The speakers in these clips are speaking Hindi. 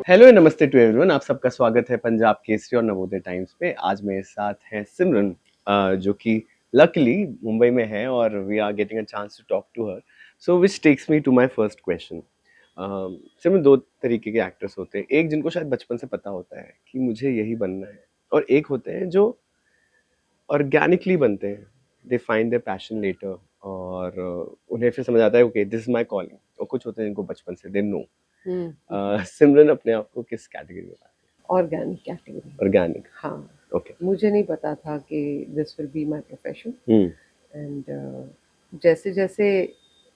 हेलो नमस्ते टू एवरीवन, आप सबका स्वागत है पंजाब केसरी और नवोदय टाइम्स पे। आज मेरे साथ है सिमरन, जो कि लकीली मुंबई में है और we are getting a chance to talk to her. So which takes me to my first question. Simran, दो तरीके के एक्टर्स होते हैं, एक जिनको शायद बचपन से पता होता है कि मुझे यही बनना है, और एक होते हैं जो ऑर्गेनिकली बनते हैं। They find their passion later और उन्हें फिर समझ आता है okay this is my calling. और कुछ होते हैं जिनको बचपन से दे नो। सिमरन अपने आप को किस कैटेगरी में? Organic category. ऑर्गेनिक। हाँ, ओके। मुझे नहीं पता था कि this will be my profession hmm. And जैसे जैसे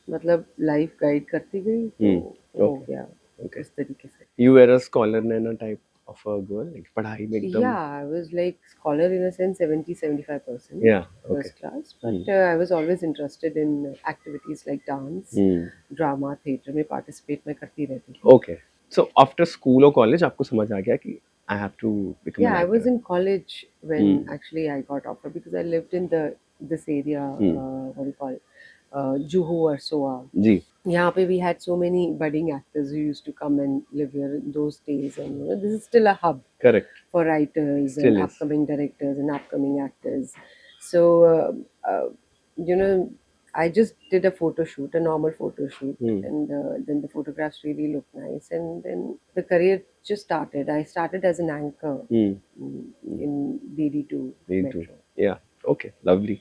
मतलब लाइफ गाइड करती गई तो हो ओके। गया ओके। उस तरीके से। You were a scholar Naina type of a girl, like पढ़ाई में या एकदम? I was like scholar in a sense 70-75% या। Okay. First class, but I was always interested in activities like dance, drama, theatre में पार्टिसिपेट मैं करती रहती थी। ओके। सो आफ्टर स्कूल और कॉलेज आपको समझ आ गया कि I have to become Yeah, an I was actor? in college when actually I got offered because I lived in the this area, what do you call it, Juhu or Soa. जी। Yeah, we had so many budding actors who used to come and live here in those days, and this is still a hub correct. for writers and still is. upcoming directors and upcoming actors. So, you know, I just did a photo shoot, a normal photo shoot, and then the photographs really looked nice, and then the career just started. I started as an anchor in DD2 Me too. Metro. या। Okay, lovely.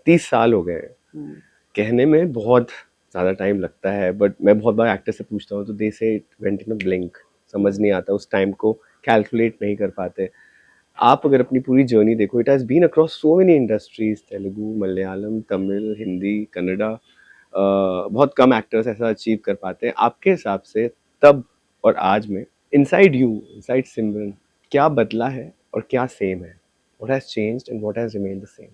30 साल हो गए। Hmm. कहने में बहुत ज़्यादा टाइम लगता है, बट मैं बहुत बार एक्टर से पूछता हूँ तो दे से it went in a blink. समझ नहीं आता, उस टाइम को कैलकुलेट नहीं कर पाते। आप अगर अपनी पूरी जर्नी देखो, it has been across so many industries, Telugu, Malayalam, Tamil, Hindi, Kannada. बहुत कम एक्टर्स ऐसा अचीव कर पाते हैं। आपके हिसाब से तब और आज में, इनसाइड यू, इनसाइड सिमरन, क्या बदला है और क्या सेम है? What has changed and what has remained the same?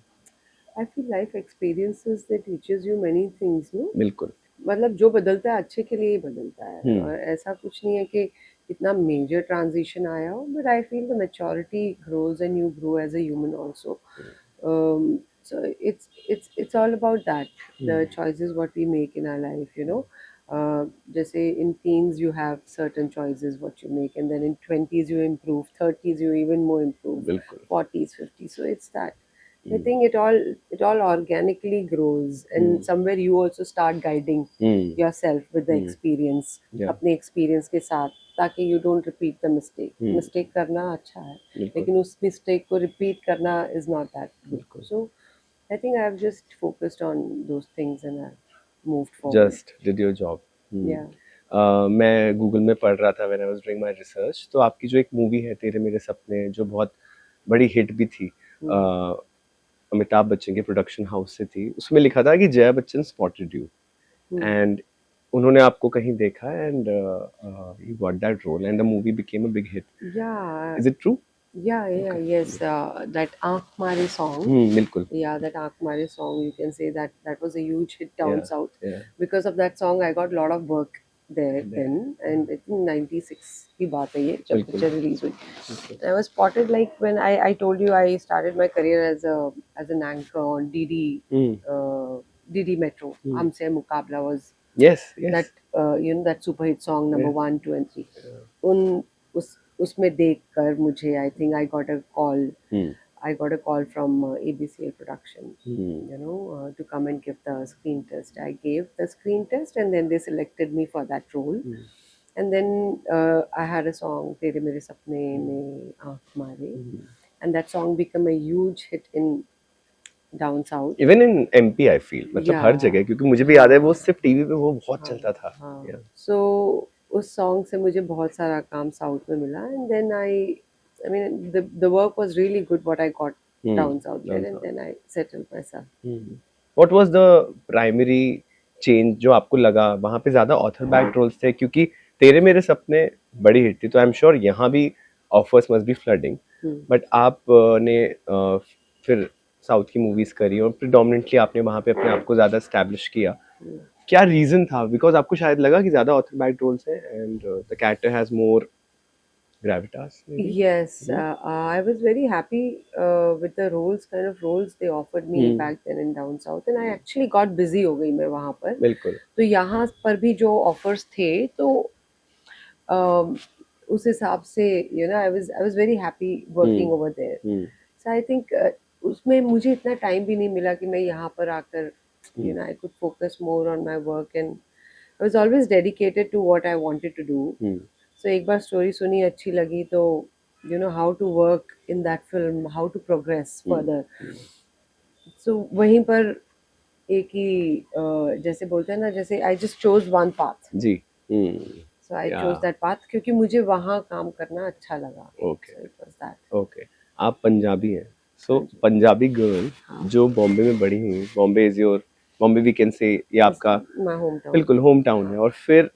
I feel life experiences that teaches you many things, no? बिल्कुल। मतलब जो बदलता है अच्छे के लिए ही बदलता है, हम्म। और ऐसा कुछ नहीं है कि इतना मेजर ट्रांजिशन आया हो, but I feel the maturity grows and you grow as a human also. So it's all about that, the choices what we make in our life, जैसे in teens you have certain choices what you make, and then in 20s you improve, 30s you even more improve, बिल्कुल। 40s, 50s. So it's that. I think it all organically grows, and somewhere you also start guiding yourself with the experience, या। अपने experience के साथ, ताकि you don't repeat the mistake. Mistake करना अच्छा है, बिल्कुल। लेकिन उस mistake को repeat करना is not that good. बिल्कुल। So I think I've just focused on those things and I've moved forward. Just did your job. Yeah. मैं गूगल में पढ़ रहा था when I was doing my research, तो आपकी जो एक मूवी है तेरे मेरे सपने, जो बहुत बड़ी हिट भी थी, अमिताभ बच्चन के प्रोडक्शन हाउस से थी, उसमें लिखा था कि Jaya Bachchan spotted you and उन्होंने आपको कहीं देखा and you got that role and the movie became a big hit. Yeah. Is it true? Yeah, yes. That Aankh Mare song. बिल्कुल। Yeah, that Aankh Mare song, you can say that was a huge hit down या। south. या। Because of that song, I got a lot of work there then, and I think 96 की बात है ये जब बिल्कुल। picture release हुई. I was spotted like when I told you I started my career as an anchor on DD Metro. Humse Mukabla was yes yes. that that super hit song number 1, 2 and 3. उन उस उसमें देखकर मुझे, I think I got a call. I got a call from ABCL Production, to come and give the screen test. I gave the screen test, and then they selected me for that role. And then I had a song, Tere Mere Sapne Mein Aankh Mare, and that song became a huge hit in down south. Even in MP I feel, मतलब हर Yeah. जगह, क्योंकि मुझे भी याद है वो सिर्फ टीवी पे वो बहुत हाँ, चलता था। हाँ. Yeah. So उस सॉन्ग से मुझे बहुत सारा काम साउथ में मिला, and then I mean the work was really good what I got down south there, and then I settled myself. What was the primary change जो आपको लगा? वहां पे ज्यादा ऑथर बैक रोल्स थे, क्योंकि तेरे मेरे सपने बड़ी हिट थी, तो आई एम श्योर यहाँ भी offers must be flooding, but आप ने फिर साउथ की मूवीज करी और प्रिडोमिनेंटली आपने वहां पे अपने आप को ज्यादा एस्टैब्लिश किया। क्या रीजन था? बिकॉज आपको शायद लगा कि ज्यादा ऑथर बैक रोल्स हैं and the character has more gravitas maybe? Yes, I was very happy with the kind of roles they offered me back then in down south, and I actually got busy हो गई मैं वहाँ पर. बिल्कुल। तो यहाँ पर भी जो offers थे, तो उस हिसाब से I was very happy working over there. So I think उसमें मुझे इतना टाइम भी नहीं मिला कि मैं यहाँ पर आकर I could focus more on my work, and I was always dedicated to what I wanted to do. So एक बार स्टोरी सुनी, अच्छी लगी, तो how to work in that film, how to progress further. So वहीं पर एक ही जैसे बोलते हैं ना, जैसे I just chose one path. Ji. So I chose that path क्योंकि मुझे वहाँ काम करना अच्छा लगा. Okay. So it was that. Okay. आप पंजाबी हैं. So पंजाबी गर्ल जो बॉम्बे में बड़ी हुई, Bombay is your, Bombay we can say ये आपका My hometown. बिल्कुल होम टाउन है. और फिर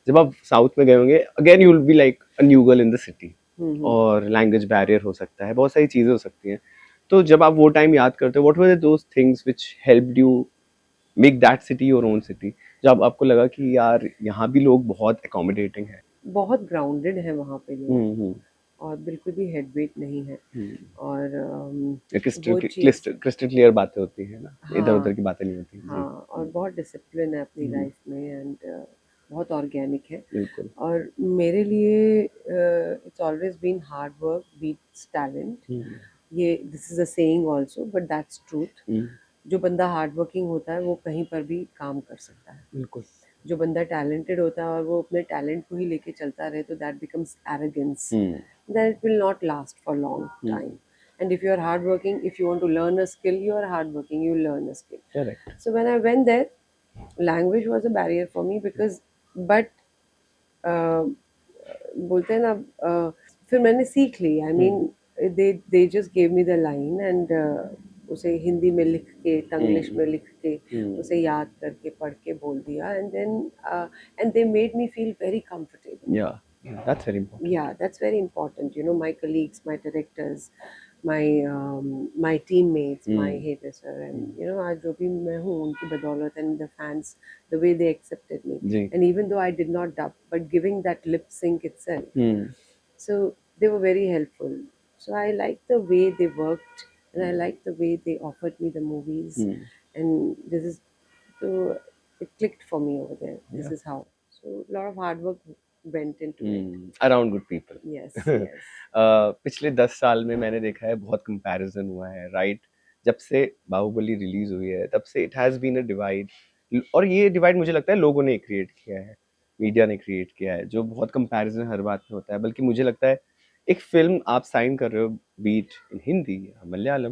जब आप साउथ में गए होंगे, again you will be like a new girl in the city, और लैंग्वेज बैरियर हो सकता है, बहुत सारी चीजें हो सकती हैं. तो जब आप वो टाइम याद करते हो, what were those things which helped you make that city your own city, जब आपको लगा कि यार यहाँ भी लोग बहुत अकोमोडेटिंग है? बहुत ग्राउंडेड है वहाँ पे लोग, और बिल्कुल भी हेड वेट नहीं है, और क्रिस्टल क्लियर बातें होती है ना, इधर उधर की बातें नहीं होती. हाँ, और बहुत डिसिप्लिन है अपनी लाइफ में, एंड बहुत ऑर्गेनिक है. बिल्कुल. और मेरे लिए it's always been hard work beats talent. ये this is a saying also, but that's truth. जो बंदा हार्ड वर्किंग होता है वो कहीं पर भी काम कर सकता है. बिल्कुल. जो बंदा टैलेंटेड होता है और वो अपने टैलेंट को ही लेके चलता रहे, तो that becomes arrogance. That will not last for long time. And if you are hardworking, if you want to learn a skill, you are hardworking, you learn a skill. Correct. So when I went there, language was a barrier for me because, but बोलते हैं ना, फिर मैंने सीख ली. I mean, they just gave me the line, and उसे हिंदी में लिख के, तंग्लिश में लिख के, उसे याद करके पढ़ के बोल दिया, and then and they made me feel very comfortable. Yeah. That's very important. Yeah, that's very important. My colleagues, my directors, my teammates, my hairdresser, and आज जो भी मैं हूँ उनकी बदौलत, and the fans, the way they accepted me. Ji. And even though I did not dub, but giving that lip sync itself, so they were very helpful. So I liked the way they worked, and I liked the way they offered me the movies, and this is so it clicked for me over there. This is how. So a lot of hard work went into it. Around good people. Yes, yes. पिछले 10 साल में मैंने देखा है बहुत कंपैरिजन हुआ है, राइट? जब से बाहुबली रिलीज हुई है तब से it has been a divide, और ये डिवाइड मुझे लगता है लोगों ने क्रिएट किया है, मीडिया ने क्रिएट किया है, जो बहुत कंपैरिजन हर बात में होता है. बल्कि मुझे लगता है एक फिल्म आप साइन कर रहे हो, बीट इन हिंदी या मलयालम,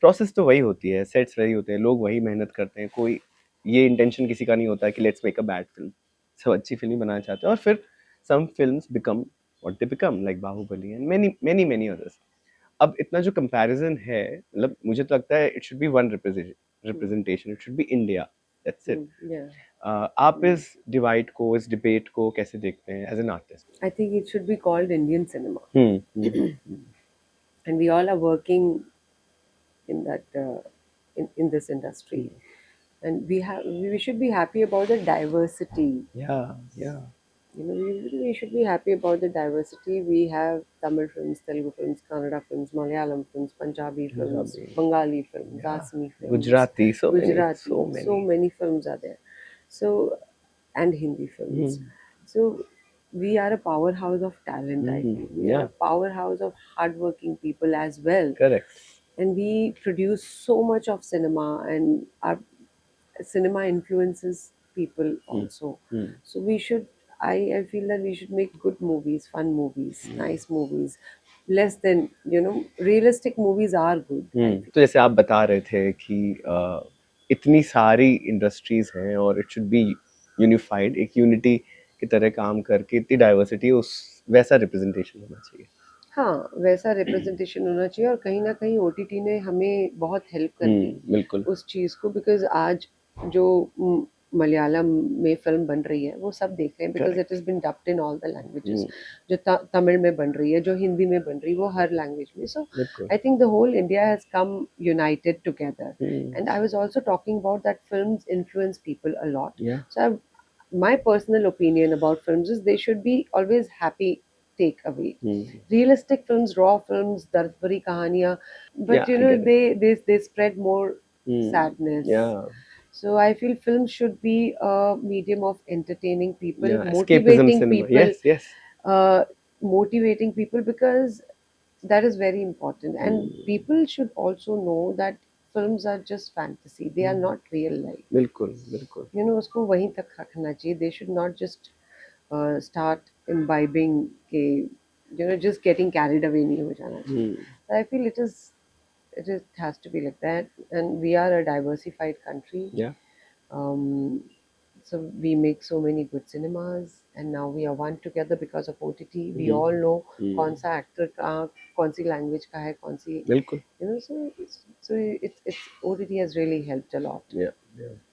प्रोसेस तो वही होती है, सेट्स वही होते हैं, लोग वही मेहनत करते हैं. कोई ये इंटेंशन किसी का नहीं होता है कि let's make a bad film. सब अच्छी फिल्म बनाना चाहते हैं, और फिर some films become what they become, like Bahubali and many others. अब इतना जो comparison है, मतलब मुझे तो लगता है it should be one representation, it should be India, that's it. Yeah. आप इस divide को, इस debate को कैसे देखते हैं as an artist? I think it should be called Indian cinema. And we all are working in that in this industry, and we should be happy about the diversity. Yeah. We should be happy about the diversity. We have Tamil films, Telugu films, Kannada films, Malayalam films, Punjabi films, Bengali films, Assamese films, Gujarati, so many films are there. So, and Hindi films. So we are a powerhouse of talent. I think we are a powerhouse of hardworking people as well. Correct. And we produce so much of cinema, and our cinema influences people also. So we should, I feel that we should make good movies, fun movies, nice movies, less than realistic movies are good. तो जैसे आप बता रहे थे कि इतनी सारी इंडस्ट्रीज हैं और इट शुड बी यूनिफाइड, एक यूनिटी की तरह काम करके, इतनी डाइवर्सिटी, उस वैसा रिप्रेजेंटेशन होना चाहिए. हाँ, वैसा रिप्रेजेंटेशन होना चाहिए, और कहीं ना कहीं OTT ने हमें बहुत हेल्प कर दी बिल्कुल उस चीज़ को, बिकॉज आज जो मलयालम में फिल्म बन रही है वो सब देख रहे हैं, because it is been dubbed in all the languages. जो तमिल में बन रही है, जो हिंदी में बन रही है, वो हर लैंग्वेज में. So I think the whole India has come united together. And I was also talking about that films influence people a lot. So my personal opinion about films is they should be always happy take away. Realistic films, raw films, dard bhari kahaniyan, but they spread more sadness. So I feel films should be a medium of entertaining people, motivating people. Yes. motivating people, because that is very important, and people should also know that films are just fantasy, they are not real life. बिल्कुल बिल्कुल उसको वहीं तक रखना चाहिए. They should not just start imbibing के just getting carried away नहीं हो जाना चाहिए. I feel it has to be like that, and we are a diversified country. yeah um, so we make so many good cinemas, and now we are one together because of OTT. We all know कौन सा actor कहाँ कौन सी language का है कौन सी बिल्कुल so it's OTT has really helped a lot. yeah.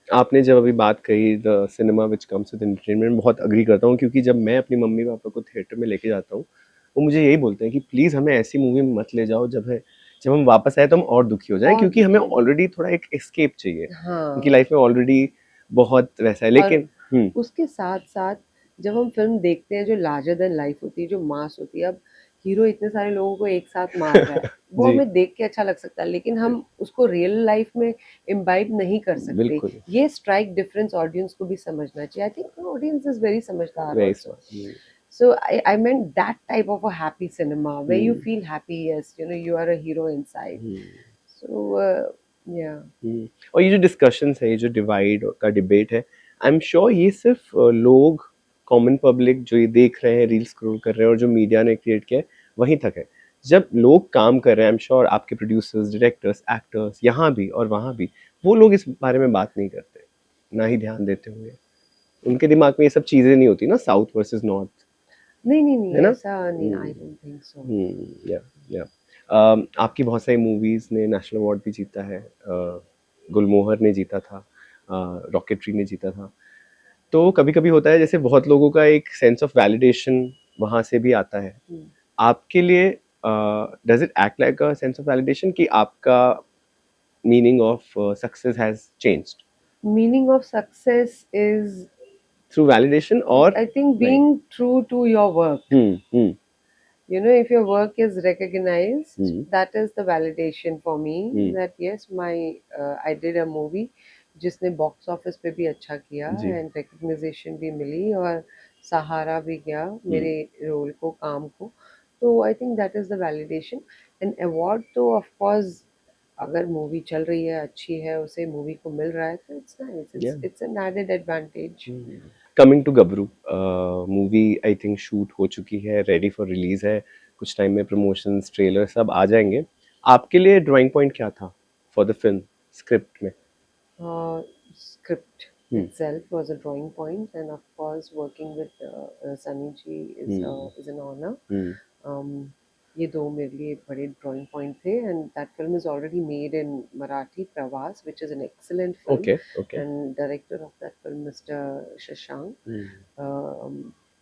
आपने जब अभी बात कही the cinema which comes with entertainment, बहुत अग्री करता हूँ, क्योंकि जब मैं अपनी मम्मी पापा को थिएटर में लेके जाता हूँ, वो मुझे यही बोलते हैं कि प्लीज़ हमें ऐसी मूवी में मत ले जाओ जब हम वापस आए तो हम और दुखी हो जाएं, और क्योंकि हमें दुखी। ऑलरेडी थोड़ा एक एस्केप चाहिए. हाँ. उनकी लाइफ में ऑलरेडी बहुत वैसा है, लेकिन उसके साथ साथ जब हम फिल्म देखते हैं जो लार्जर देन लाइफ होती है, जो मास होती है, अब हीरो इतने सारे लोगों को एक साथ मार रहा है वो जी. हमें देख के अच्छा लग सकता है, लेकिन हम उसको रियल लाइफ में इम्बाइब नहीं कर सकते. बिल्कुल. ये स्ट्राइक डिफरेंस ऑडियंस को भी समझना चाहिए. I think audience is very समझदार Very also. smart. So I meant that type of a happy cinema where you feel happy, yes, you are a hero inside. So yeah. और ये जो डिस्कशंस है, ये जो डिवाइड का डिबेट है, आई एम श्योर ये सिर्फ लोग, कॉमन पब्लिक जो ये देख रहे हैं, रील स्क्रॉल कर रहे हैं और जो मीडिया ने क्रिएट किया है, वहीं तक है. जब लोग काम कर रहे हैं, आई एम श्योर आपके प्रोड्यूसर्स, डायरेक्टर्स, एक्टर्स यहाँ भी और वहाँ भी, वो लोग इस बारे में बात नहीं करते, ना ही ध्यान देते होंगे. उनके दिमाग में ये सब चीज़ें नहीं होती ना, साउथ वर्सेस नॉर्थ. नहीं है ना? ऐसा नहीं. I don't think so. या आपकी बहुत सारी मूवीज़ ने नेशनल अवार्ड भी जीता है. गुलमोहर ने जीता था, रॉकेटरी ने जीता था. तो कभी कभी होता है, जैसे बहुत लोगों का एक सेंस ऑफ वैलिडेशन वहाँ से भी आता है. आपके लिए does it act like a sense of validation कि आपका meaning of success has changed? Meaning of success is, through validation और I think, being true to your work. If your work is recognized, that is the validation for me, that yes, I did a movie जिसने बॉक्स ऑफिस पे भी अच्छा किया एंड रिकग्निशन भी मिली और सहारा भी गया मेरे रोल को, काम को. तो I think that is the validation. And award तो ऑफ कोर्स अगर मूवी चल रही है, अच्छी है, उसे मूवी को मिल रहा है, तो it's nice. It's an added advantage. Coming to Gabru, movie I think shoot हो चुकी है, रेडी फॉर रिलीज है. कुछ टाइम में प्रमोशंस, ट्रेलर सब आ जाएंगे. आपके लिए ड्राइंग पॉइंट क्या था फॉर द फिल्म? स्क्रिप्ट में script itself was a drawing point, and of course working with Sunny ji is an honor. ये दो मेरे लिए बड़े ड्राइंग पॉइंट थे. And that film is already made in Marathi, प्रवास, which is an excellent film. Okay. And director of that film, Mr. Shashank,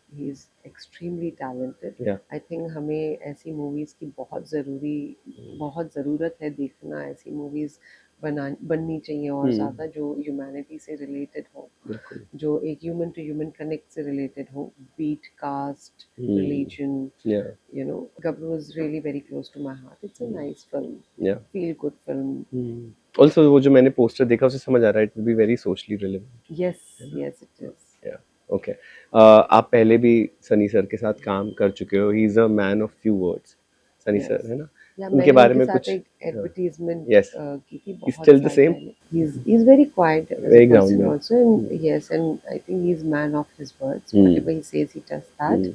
he is extremely talented. I think हमें ऐसी मूवीज की बहुत ज़रूरत है देखना. ऐसी मूवीज बननी चाहिए और ज़्यादा, जो ह्यूमैनिटी से रिलेटेड हो, जो एक ह्यूमन टू ह्यूमन कनेक्ट से रिलेटेड हो, be it, caste, religion. Gabru is really very close to my heart. It's a nice film, feel good film. Also वो जो मैंने पोस्टर देखा उससे समझ आ रहा है it will be very socially relevant. Yes it is. Okay. आप पहले भी सनी सर के साथ काम कर चुके हो. He is a man of few words, Sunny sir, है ना? उनके बारे में कुछ एडवर्टाइजमेंट की थी बहुत. Still the same. he is very quiet, very grounded also, and yes, and I think he's man of his words. Whatever he says, he does that.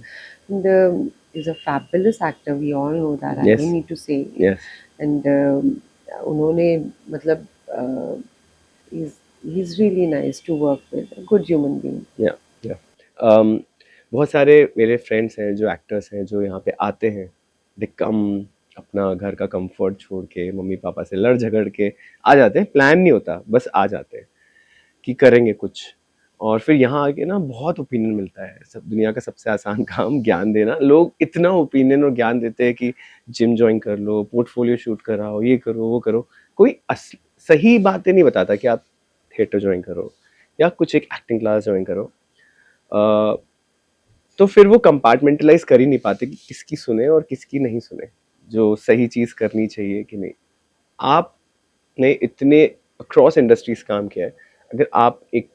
And he's a fabulous actor, we all know that. I don't need to say. And उन्होंने मतलब he's really nice to work with, a good human being. बहुत सारे मेरे फ्रेंड्स हैं जो एक्टर्स हैं, जो यहाँ पे आते हैं, दे कम, अपना घर का कंफर्ट छोड़ के, मम्मी पापा से लड़ झगड़ के आ जाते हैं. प्लान नहीं होता, बस आ जाते हैं कि करेंगे कुछ. और फिर यहाँ आके ना बहुत ओपिनियन मिलता है. सब दुनिया का सबसे आसान काम ज्ञान देना. लोग इतना ओपिनियन और ज्ञान देते हैं कि जिम ज्वाइन कर लो, पोर्टफोलियो शूट कराओ, ये करो, वो करो. कोई सही बातें नहीं बताता कि आप थिएटर ज्वाइन करो या कुछ एक एक्टिंग क्लास ज्वाइन करो. तो फिर वो कंपार्टमेंटलाइज कर ही नहीं पाते कि किसकी सुने और किसकी नहीं सुने, जो सही चीज़ करनी चाहिए कि नहीं. आपने इतने अक्रॉस इंडस्ट्रीज काम किया है, अगर आप एक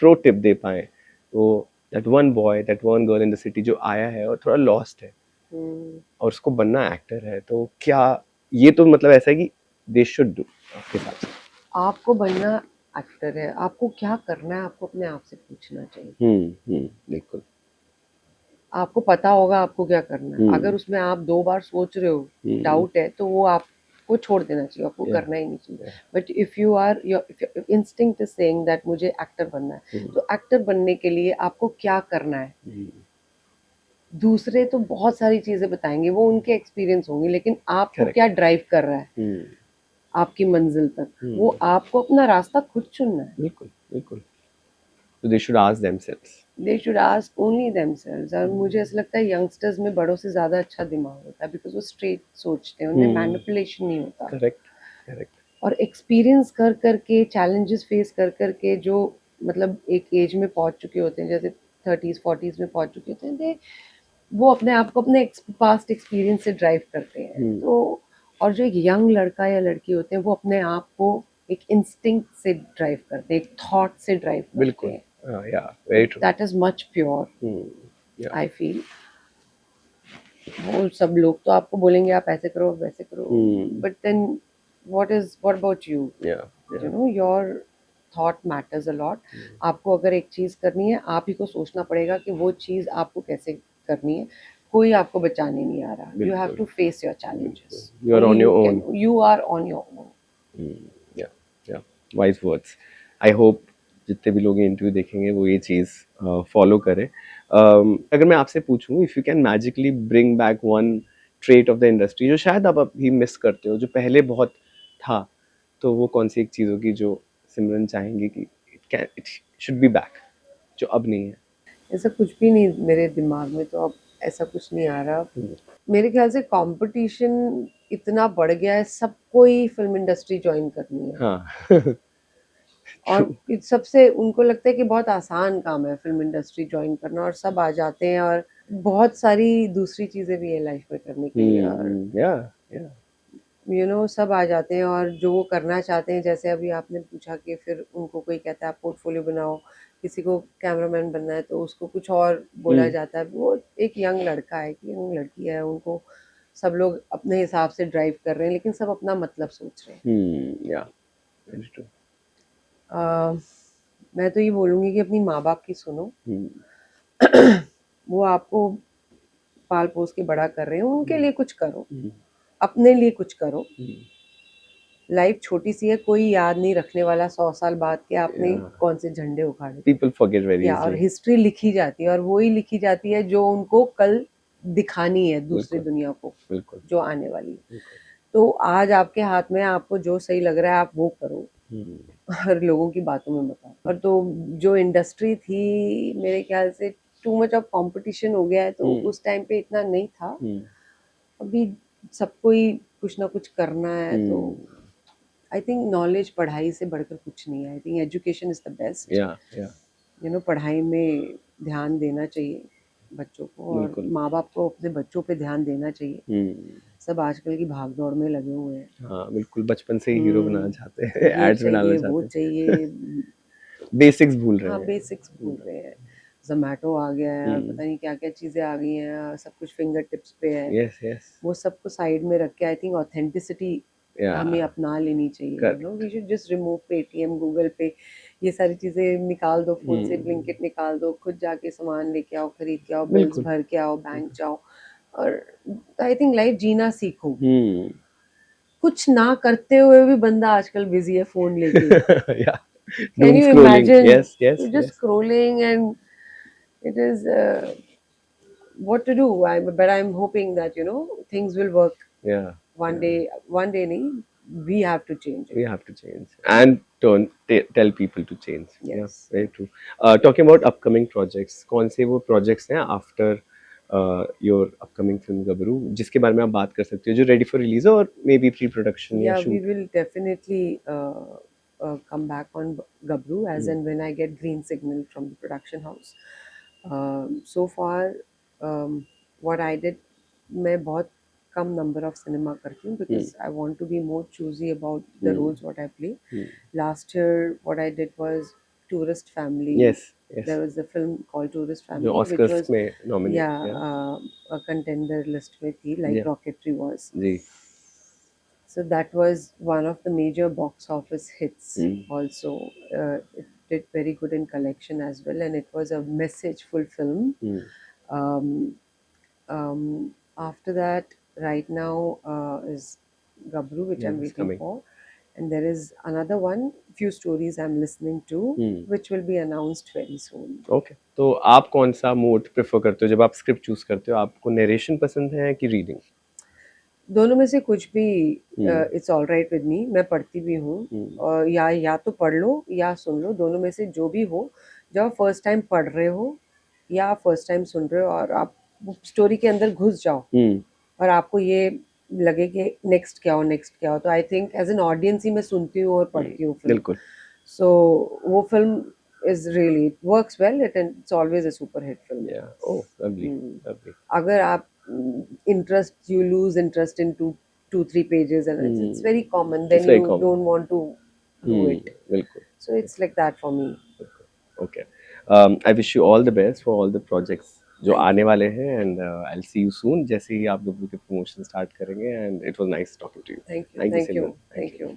प्रो टिप दे पाए तो that one boy, that one girl in the city जो आया है और थोड़ा लॉस्ट है, और उसको बनना एक्टर है, तो क्या ये तो मतलब ऐसा है कि दे शुड डू आपके हिसाब से? आपको बनना एक्टर है, आपको क्या करना है आपको अपने आप से पूछना चाहिए। बिल्कुल। आपको पता होगा आपको क्या करना है, अगर हम्म उसमें आप 2 बार सोच रहे हो, हम्म डाउट है, तो वो आपको छोड़ देना चाहिए, आपको या करना ही नहीं चाहिए। या but if you are your instinct is saying that मुझे एक्टर बनना है, हम्म तो एक्टर बनने के लिए आपको क्या करना है। हम्म दूसरे तो बहुत सारी चीजें बताएंगे, वो उनके एक्सपीरियंस होंगे, लेकिन आपको करेक्ट। क्या ड्राइव कर रहा है हम्म आपकी मंजिल तक, वो हम्म आपको अपना रास्ता खुद चुनना है। बिल्कुल बिल्कुल। तो they should ask themselves. They should ask only themselves. और मुझे ऐसा लगता है यंगस्टर्स में बड़ों से ज्यादा अच्छा दिमाग होता है, बिकॉज वो स्ट्रेट सोचते हैं, उनमें हम्म मैनिपुलेशन नहीं होता। Correct correct. और एक्सपीरियंस कर करके, चैलेंजेस फेस कर करके, जो मतलब एक एज में पहुंच चुके होते हैं, जैसे 30s 40s में पहुंच चुके होते हैं, वो अपने आप को अपने पास्ट एक्सपीरियंस से ड्राइव करते हैं। हम्म तो और जो एक यंग लड़का या लड़की होते हैं, वो अपने आप को एक इंस्टिंक्ट से ड्राइव करते हैं, एक थॉट से ड्राइव करते बिल्कुल। हैं। या very true. That is much pure, या आई फील। वो सब लोग तो आपको बोलेंगे आप ऐसे करो वैसे करो, but then what about you, yeah you you know your thought matters a lot. आपको अगर एक चीज करनी है, आप ही को सोचना पड़ेगा कि वो चीज आपको कैसे करनी है। कोई आपको बचाने नहीं आ रहा। यू हैव बिल्कुल टू फेस योर बिल्कुल। Challenges, you are only on you your own. Can, you are on your own. Yeah yeah wise words. I hope जितने भी लोग ये इंटरव्यू देखेंगे वो ये चीज़ फॉलो करें। अगर मैं आपसे पूछूं, if you can magically bring back one trait of the industry जो शायद आप अभी मिस करते हो, जो पहले बहुत था, तो वो कौन सी एक चीज़ होगी जो सिमरन चाहेंगे कि इट शुड बी बैक, जो अब नहीं है? ऐसा कुछ भी नहीं मेरे दिमाग में, तो अब ऐसा कुछ नहीं आ रहा। मेरे ख्याल से कंपटीशन इतना बढ़ गया है, सबको ही फिल्म इंडस्ट्री ज्वाइन करनी है। हाँ और ट्रू। सबसे उनको लगता है कि बहुत आसान काम है फिल्म इंडस्ट्री ज्वाइन करना, और सब आ जाते हैं, और बहुत सारी दूसरी चीजें भी है लाइफ में करने के लिए, और या या सब आ जाते हैं, और जो वो करना चाहते हैं, जैसे अभी आपने पूछा कि फिर उनको कोई कहता है आप पोर्टफोलियो बनाओ, किसी को कैमरामैन बनना है तो उसको कुछ और बोला जाता है। वो एक यंग लड़का है कि यंग लड़की है, उनको सब लोग अपने हिसाब से ड्राइव कर रहे हैं, लेकिन सब अपना मतलब सोच रहे हैं। या वेरी ट्रू। अ, मैं तो ये बोलूँगी कि अपनी माँ बाप की सुनो। वो आपको पाल पोस के बड़ा कर रहे हैं, उनके लिए कुछ करो, अपने लिए कुछ करो। लाइफ छोटी सी है, कोई याद नहीं रखने वाला 100 साल बाद के आपने या कौन से झंडे उखाड़े थे। पीपल फॉरगेट वेरी या और इजीली। हिस्ट्री लिखी जाती है, और वो ही लिखी जाती है जो उनको कल दिखानी है दूसरी बिल्कुल दुनिया को, बिल्कुल जो आने वाली है। बिल्कुल। तो आज आपके हाथ में है, आपको जो सही लग रहा है आप वो करो, हम्म और लोगों की बातों में बताओ। और तो जो इंडस्ट्री थी, मेरे ख्याल से टू मच ऑफ कंपटीशन हो गया है, तो उस टाइम पे इतना नहीं था। हम्म अभी सबको ही कुछ ना कुछ करना है, तो हम्म आई थिंक नॉलेज पढ़ाई से बढ़कर कुछ नहीं है। I think education is the best. या पढ़ाई में ध्यान देना चाहिए बच्चों को, और बिल्कुल। माँ बाप को अपने बच्चों पे ध्यान देना चाहिए। सब आजकल की भाग दौड़ में लगे हुए हैं। हाँ बिल्कुल, बचपन से ही हीरो बनाना चाहते हैं, ये एड्स में डालना चाहिए वो चाहते हैं, चाहिए। बेसिक्स भूल रहे हाँ, हैं। बेसिक्स भूल रहे हैं। जोमेटो आ गया है, और हम्म पता नहीं क्या क्या चीज़ें आ गई हैं, सब कुछ फिंगर टिप्स पे है। Yes yes. वो सबको साइड में रख के आई थिंक ऑथेंटिसिटी या हमें अपना लेनी चाहिए। Correct. We should just remove Paytm, Google Pay, ये सारी चीज़ें निकाल दो फ़ोन से, ब्लिंकिट निकाल दो, खुद जाके सामान लेके आओ, खरीद के आओ, बिल्स बिल्कुल। भर के आओ, बैंक जाओ। और आई थिंक लाइफ जीना सीखो। हम्म कुछ ना करते हुए भी बंदा आजकल बिजी है फ़ोन लेके। या can doom you scrolling, imagine? yes yes just yes। Scrolling, and it is what to do. But I'm hoping that things will work Yeah one yeah, day. One day nahi, we have to change it. we have to change and tell people to change. Yeah, Yes. very true. Talking about upcoming projects, कौन से वो projects हैं after your upcoming film Gabru जिसके बारे में आप बात कर सकते हो, जो ready for release है और maybe pre-production या Yeah, we shoot? will definitely come back on Gabru as and when I get green signal from the production house. So far, what I did, मैं बहुत कम number of cinema करती हूँ, because I want to be more choosy about the roles what I play. Last year, what I did was Tourist Family. Yes, yes. There was a film called Tourist जो Family, which ऑस्कर्स was, में नॉमिनेट yeah, किया। a contender list में थी, like Yeah. Rocketry was. जी। So that was one of the major box office hits. Also, it did very good in collection as well, and it was a messageful film. Um, After that, right now is Gabru, which Yeah, I'm it's waiting coming. for, and there is another one, few stories I'm listening to, which will be announced very soon. Okay, तो आप कौन सा मोड प्रेफर करते हो जब आप स्क्रिप्ट चूज करते हो? आपको नरेशन पसंद है कि रीडिंग? दोनों में से कुछ भी it's all right with me, मैं पढ़ती भी हूँ, और या तो पढ़ लो या सुन लो, दोनों में से जो भी हो। जब आप फर्स्ट टाइम पढ़ रहे हो या आप फर्स्ट टाइम सुन रहे हो और आप स्टोरी के अंदर घुस जाओ और आपको ये लगे कि नेक्स्ट क्या हो, नेक्स्ट क्या हो, तो I think as an audience ही मैं सुनती हूँ और पढ़ती हूँ फिल्म। बिल्कुल। सो वो film is really, it works well, it's always a super hit film. या ओह लवली, लवली। अगर आप interest, you lose interest in 2-3 pages, and it's very common, then very you common. don't want to do it. बिल्कुल। So it's like that for me. Okay, I wish you all the best for all the projects जो आने वाले हैं, and I will see you soon जैसे ही आप लोग के प्रमोशन स्टार्ट करेंगे, and it was nice talking to you. Thank you, thank you thank you, Simran, thank you.